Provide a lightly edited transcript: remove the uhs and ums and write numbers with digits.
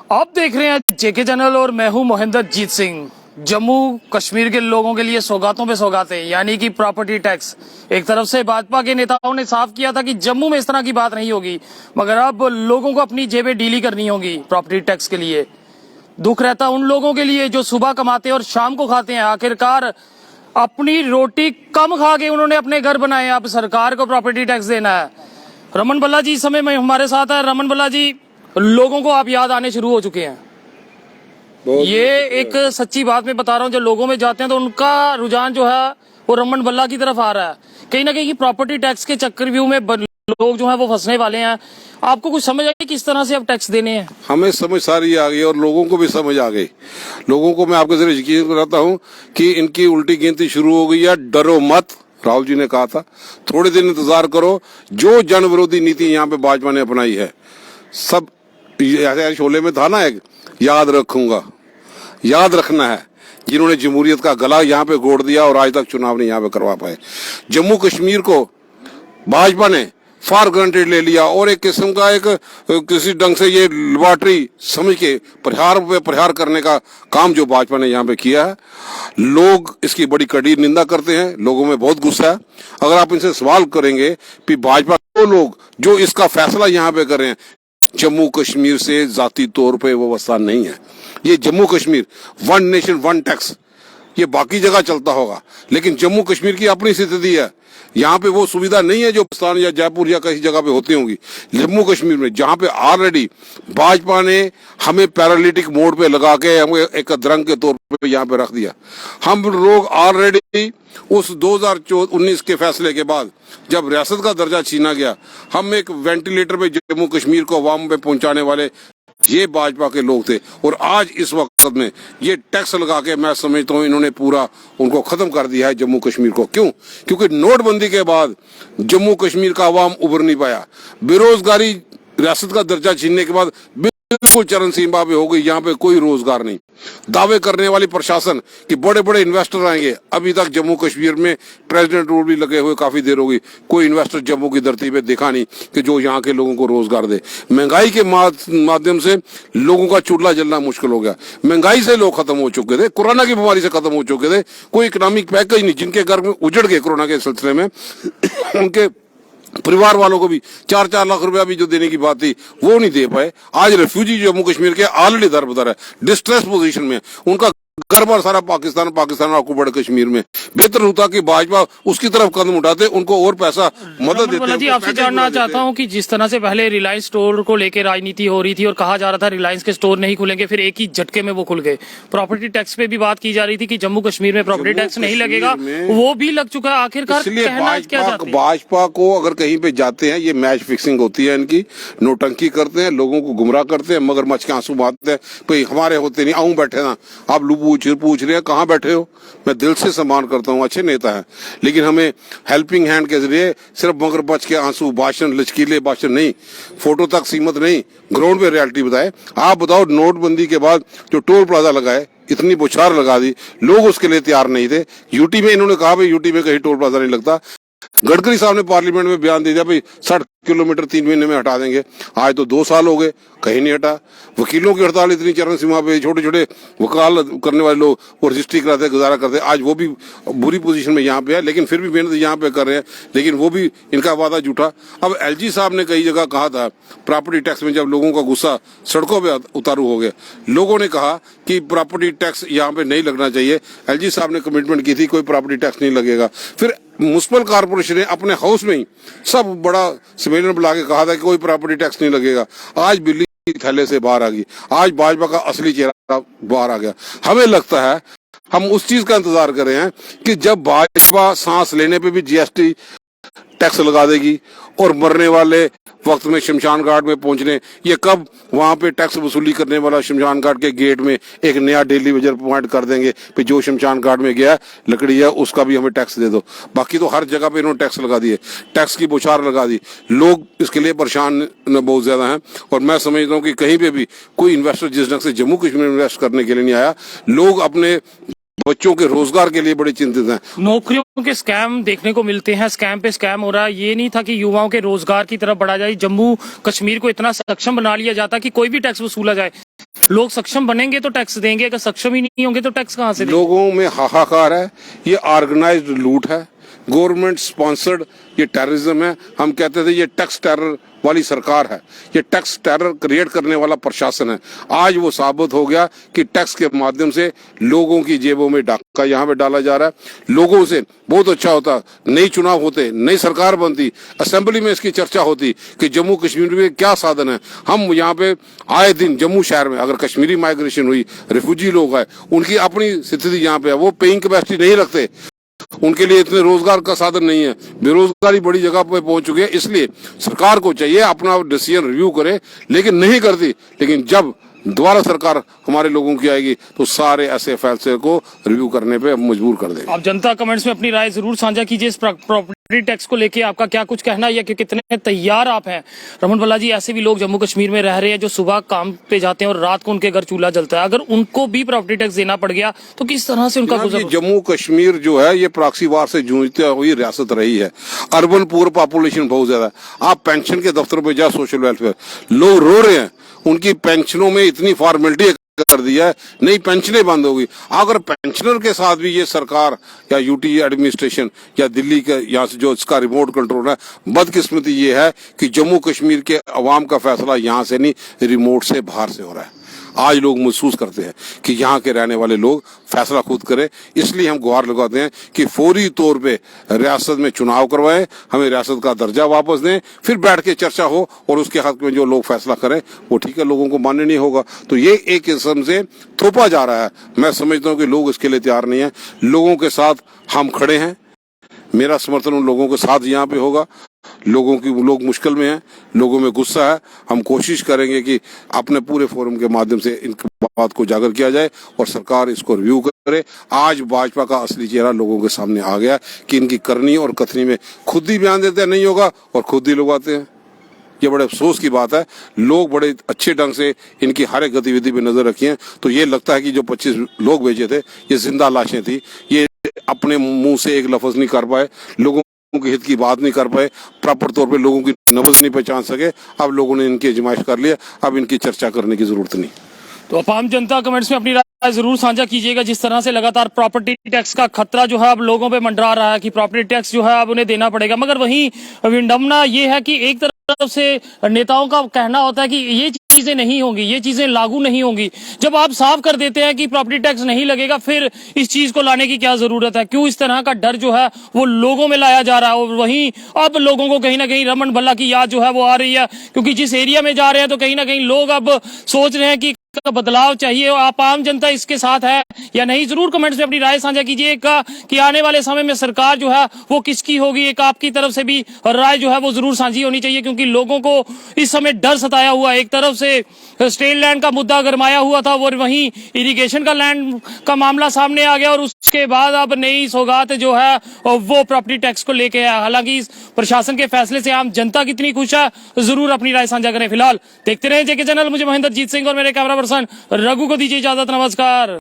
आप देख रहे हैं जेके चैनल और मैं हूं मोहिंदर जीत सिंह। जम्मू कश्मीर के लोगों के लिए सौगातों पे सौगातें यानी कि प्रॉपर्टी टैक्स। एक तरफ से भाजपा के नेताओं ने साफ किया था कि जम्मू में इस तरह की बात नहीं होगी, मगर अब लोगों को अपनी जेबें डीली करनी होगी प्रॉपर्टी टैक्स के लिए। दुख रहता उन लोगों के लिए जो सुबह कमाते हैं और शाम को खाते हैं। आखिरकार अपनी रोटी कम खा के उन्होंने अपने घर बनाए, अब सरकार को प्रॉपर्टी टैक्स देना है। रमन बल्ला जी इस समय में हमारे साथ है। रमन बल्ला जी, लोगों को आप याद आने शुरू हो चुके हैं। ये एक सच्ची बात मैं बता रहा हूँ, जब लोगों में जाते हैं तो उनका रुझान जो है वो रमन बल्ला की तरफ आ रहा है। कहीं ना कहीं प्रॉपर्टी टैक्स के चक्रव्यूह में लोग जो है वो फंसने वाले हैं। आपको कुछ समझ आई किस तरह से अब टैक्स देने हैं? हमें समझ सारी आ गई और लोगों को भी समझ आ गई। लोगों को मैं आपके जरिए यकीन कराता हूँ कि इनकी उल्टी गिनती शुरू हो गई है। डरो मत, राहुल जी ने कहा था, थोड़े दिन इंतजार करो। जो जन विरोधी नीति यहाँ पे भाजपा ने अपनाई है, सब ऐसे शोले में था ना एक, याद रखूंगा, याद रखना है। जिन्होंने जमहूरियत का गला यहाँ पे गोड़ दिया और आज तक चुनाव नहीं यहाँ पे करवा पाए। जम्मू कश्मीर को भाजपा ने फॉर ग्रांटेड ले लिया और एक किस्म का एक किसी ढंग से ये लैबोरेटरी समझ के प्रहार करने का काम जो भाजपा ने यहाँ पे किया है। लोग इसकी बड़ी कड़ी निंदा करते हैं, लोगों में बहुत गुस्सा है। अगर आप इनसे सवाल करेंगे कि भाजपा वो लोग जो इसका फैसला यहाँ पे कर रहे हैं, जम्मू कश्मीर से जाती तौर पे व्यवस्था नहीं है। ये Jammu Kashmir one nation one tax, ये बाकी जगह चलता होगा, लेकिन जम्मू कश्मीर की अपनी स्थिति है। यहाँ पे वो सुविधा नहीं है जो पाकिस्तान या जयपुर या किसी जगह पे होती होंगी। जम्मू कश्मीर में जहाँ पे ऑलरेडी भाजपा ने हमें पैरालिटिक मोड पे लगा के हमें एक अदरंग के तौर पे यहाँ पे रख दिया। हम लोग ऑलरेडी उस 2019 के फैसले के बाद जब रियासत का दर्जा छीना गया, हम एक वेंटिलेटर पे जम्मू कश्मीर को अवाम में पहुंचाने वाले ये भाजपा के लोग थे। और आज इस वक्त में ये टैक्स लगा के मैं समझता हूँ इन्होंने पूरा उनको खत्म कर दिया है जम्मू कश्मीर को। क्यों? क्योंकि नोटबंदी के बाद जम्मू कश्मीर का अवाम उभर नहीं पाया। बेरोजगारी रियासत का दर्जा छीनने के बाद बिल्कुल चरम सीमा पे हो गई, यहाँ पे कोई रोजगार नहीं। दावे करने वाली प्रशासन कि बड़े बड़े इन्वेस्टर आएंगे, अभी तक जम्मू कश्मीर में प्रेसिडेंट रूल भी लगे हुए काफी देर हो गई, कोई इन्वेस्टर जम्मू की धरती पे देखा नहीं कि जो यहाँ के लोगों को रोजगार दे। महंगाई के माध्यम से लोगों का चूल्हा जलना मुश्किल हो गया। महंगाई से लोग खत्म हो चुके थे, कोरोना की बीमारी से खत्म हो चुके थे। कोई इकोनॉमिक पैकेज नहीं, जिनके घर में उजड़ गए कोरोना के सिलसिले में उनके परिवार वालों को भी 4-4 लाख रुपया भी जो देने की बात थी वो नहीं दे पाए। आज रेफ्यूजी जम्मू कश्मीर के ऑलरेडी दर बदर है, डिस्ट्रेस पोजीशन में, उनका घर बार सारा पाकिस्तान ऑक्युपाइड कश्मीर में। बेहतर होता कि भाजपा उसकी तरफ कदम उठाते, उनको और पैसा मदद देते। जी, आपसे जानना चाहता हूं कि जिस तरह से पहले रिलायंस स्टोर को लेकर राजनीति हो रही थी और कहा जा रहा था रिलायंस के स्टोर नहीं खुलेंगे, फिर एक ही झटके में वो खुल गए। प्रॉपर्टी टैक्स पे भी बात की जा रही थी कि जम्मू कश्मीर में प्रॉपर्टी टैक्स नहीं लगेगा, वो भी लग चुका है। आखिरकार भाजपा को अगर कहीं पे जाते हैं, ये मैच फिक्सिंग होती है इनकी, नोटंकी करते हैं, लोगों को गुमराह करते हैं, मगरमच्छ के आंसू बहाते हैं। भाई हमारे होते नहीं, आऊं बैठे ना, आप लोग पूछ रहे हैं कहाँ बैठे हो। मैं दिल से सम्मान करता हूँ, अच्छे नेता हैं, लेकिन हमें हेल्पिंग हैंड के जरिए सिर्फ मगरमच्छ के आंसू भाषण, लचकीले भाषण नहीं, फोटो तक सीमित नहीं, ग्राउंड पे रियलिटी बताए। आप बताओ, नोटबंदी के बाद जो टोल प्लाजा लगाए, इतनी बौछार लगा दी, लोग उसके लिए तैयार नहीं थे। यूटी में इन्होंने कहा भाई यूटी में कहीं टोल प्लाजा नहीं लगता। गडकरी साहब ने पार्लियामेंट में बयान दे दिया भाई 60 किलोमीटर 3 महीने में हटा देंगे। आज तो 2 साल हो गए, कहीं नहीं हटा। वकीलों की हड़ताल इतनी चरम सीमा पे, छोटे छोटे वकालत करने वाले लोग वो रजिस्ट्री कराते, गुजारा करते, आज वो भी बुरी पोजीशन में यहाँ पे है, लेकिन फिर भी मेहनत यहाँ पे कर रहे हैं, लेकिन वो भी इनका वादा झूठा। अब एलजी साहब ने कई जगह कहा था प्रॉपर्टी टैक्स में, जब लोगों का गुस्सा सड़कों पे उतारू हो गया, लोगों ने कहा कि प्रॉपर्टी टैक्स यहाँ पे नहीं लगना चाहिए। एलजी साहब ने कमिटमेंट की थी कोई प्रॉपर्टी टैक्स नहीं लगेगा। फिर म्युनिसिपल कॉर्पोरेशन ने अपने हाउस में ही सब बड़ा सम्मेलन बुला के कहा था कि कोई प्रॉपर्टी टैक्स नहीं लगेगा। आज बिल्ली थैले से बाहर आ गई, आज भाजपा का असली चेहरा बाहर आ गया। हमें लगता है हम उस चीज का इंतजार कर रहे हैं कि जब भाजपा सांस लेने पे भी जीएसटी टैक्स लगा देगी और मरने वाले वक्त में शमशान घाट में पहुंचने, ये कब वहां पे टैक्स वसूली करने वाला शमशान घाट के गेट में एक नया डेली वेजर पॉइंट कर देंगे कि जो शमशान घाट में गया लकड़ी है उसका भी हमें टैक्स दे दो। बाकी तो हर जगह पे इन्होंने टैक्स लगा दिए, टैक्स की बौछार लगा दी। लोग इसके लिए परेशान बहुत ज्यादा हैं और मैं समझता हूँ कि कहीं पे भी कोई इन्वेस्टर जिस ढंग से जम्मू कश्मीर में इन्वेस्ट करने के लिए नहीं आया, लोग अपने बच्चों के रोजगार के लिए बड़े चिंतित हैं। नौकरियों के स्कैम देखने को मिलते हैं, स्कैम पे स्कैम हो रहा है। ये नहीं था कि युवाओं के रोजगार की तरफ बढ़ा जाए, जम्मू कश्मीर को इतना सक्षम बना लिया जाता कि कोई भी टैक्स वसूला जाए। लोग सक्षम बनेंगे तो टैक्स देंगे, अगर सक्षम ही नहीं होंगे तो टैक्स कहाँ से देंगे? लोगों में हाहाकार है, ये ऑर्गेनाइज्ड लूट है, गवर्नमेंट स्पॉन्सर्ड ये टेररिज्म है। हम कहते थे ये टैक्स टेरर वाली सरकार है, ये टैक्स टेरर क्रिएट करने वाला प्रशासन है। आज वो साबित हो गया कि टैक्स के माध्यम से लोगों की जेबों में डाका यहाँ पे डाला जा रहा है। लोगों से बहुत अच्छा होता, नई चुनाव होते, नई सरकार बनती, असेंबली में इसकी चर्चा होती कि जम्मू कश्मीर में क्या साधन है। हम यहाँ पे आए दिन जम्मू शहर में अगर कश्मीरी माइग्रेशन हुई, रिफ्यूजी लोग आए, उनकी अपनी स्थिति यहाँ पे है, वो पेइंग कैपेसिटी नहीं रखते, उनके लिए इतने रोजगार का साधन नहीं है, बेरोजगारी बड़ी जगह पे पहुंच चुकी है। इसलिए सरकार को चाहिए अपना डिसीजन रिव्यू करे, लेकिन नहीं करती। लेकिन जब दोबारा सरकार हमारे लोगों की आएगी तो सारे ऐसे फैसले को रिव्यू करने पे मजबूर कर देगा। आप जनता कमेंट्स में अपनी राय जरूर साझा कीजिए। इस प्रॉपर्टी टैक्स को लेके आपका क्या कुछ कहना है या कि कितने तैयार आप हैं? रमन भल्ला जी, ऐसे भी लोग जम्मू कश्मीर में रह रहे हैं जो सुबह काम पे जाते हैं और रात को उनके घर चूल्हा जलता है, अगर उनको भी प्रॉपर्टी टैक्स देना पड़ गया तो किस तरह से उनका गुजर? जम्मू कश्मीर जो है ये प्रॉक्सी वार से जूझते हुई रियासत रही है। अर्बन पुअर पॉपुलेशन बहुत ज्यादा है। आप पेंशन के दफ्तर पे जा, सोशल वेलफेयर, लोग रो रहे हैं, उनकी पेंशनों में इतनी फॉर्मेलिटी कर दिया है, नई पेंशनें बंद होगी। अगर पेंशनर के साथ भी ये सरकार या यूटी एडमिनिस्ट्रेशन या दिल्ली के यहाँ से जो इसका रिमोट कंट्रोल है, बदकिस्मती ये है कि जम्मू कश्मीर के अवाम का फैसला यहाँ से नहीं, रिमोट से बाहर से हो रहा है। आज लोग महसूस करते हैं कि यहाँ के रहने वाले लोग फैसला खुद करें। इसलिए हम गुहार लगाते हैं कि फौरी तौर पे रियासत में चुनाव करवाएं, हमें रियासत का दर्जा वापस दें, फिर बैठ के चर्चा हो और उसके हक में जो लोग फैसला करें वो ठीक है, लोगों को मान्य नहीं होगा तो ये एक किस्म से थोपा जा रहा है। मैं समझता हूँ कि लोग इसके लिए तैयार नहीं है। लोगों के साथ हम खड़े हैं, मेरा समर्थन उन लोगों के साथ यहाँ पे होगा। लोग मुश्किल में हैं, लोगों में गुस्सा है, हम कोशिश करेंगे कि अपने पूरे फोरम के माध्यम से इन बात को उजागर किया जाए और सरकार इसको रिव्यू करे। आज भाजपा का असली चेहरा लोगों के सामने आ गया कि इनकी करनी और कथनी में खुद ही बयान देते हैं नहीं होगा और खुद ही लोग आते हैं। ये बड़े अफसोस की बात है। लोग बड़े अच्छे ढंग से इनकी हर एक गतिविधि पे नजर रखी है, तो ये लगता है कि जो 25 लोग भेजे थे ये जिंदा लाशें थी, ये अपने मुंह से एक लफ्ज नहीं कर पाए, लोगों के हित की बात नहीं कर पाए, प्रॉपर तौर पे लोगों की नब्ज नहीं पहचान सके। अब लोगों ने इनकी आजमाइश कर लिया, अब इनकी चर्चा करने की जरूरत नहीं। तो आम जनता कमेंट्स में अपनी राय जरूर साझा कीजिएगा। जिस तरह से लगातार प्रॉपर्टी टैक्स का खतरा जो है अब लोगों पे मंडरा रहा है कि प्रॉपर्टी टैक्स जो है अब उन्हें देना पड़ेगा, मगर वहीं विडंबना ये है कि एक तरफ से नेताओं का कहना होता है कि ये चीजें नहीं होंगी, ये चीजें लागू नहीं होंगी। जब आप साफ कर देते हैं कि प्रॉपर्टी टैक्स नहीं लगेगा, फिर इस चीज को लाने की क्या जरूरत है? क्यों इस तरह का डर जो है वो लोगों में लाया जा रहा है? और वहीं अब लोगों को कहीं ना कहीं रमन भल्ला की याद जो है वो आ रही है, क्योंकि जिस एरिया में जा रहे हैं तो कहीं ना कहीं लोग अब सोच रहे हैं कि बदलाव चाहिए। आप आम जनता इसके साथ है या नहीं, जरूर कमेंट्स में अपनी राय साझा कीजिएगा कि आने वाले समय में सरकार जो है वो किसकी होगी। एक आपकी तरफ से भी राय जो है वो जरूर साझी होनी चाहिए, क्योंकि लोगों को इस समय डर सताया हुआ है। एक तरफ से स्टेट लैंड का मुद्दा गरमाया हुआ था और वहीं इरिगेशन का लैंड का मामला सामने आ गया और उसके बाद अब नई सौगात जो है वो प्रॉपर्टी टैक्स को लेके है। हालांकि इस प्रशासन के फैसले से आम जनता कितनी खुश है, जरूर अपनी राय साझा करें। फिलहाल देखते रहे जेके चैनल। मुझे महेंद्र जीत सिंह और मेरे कैमरा पर्सन रघु को दीजिए इजाजत। नमस्कार।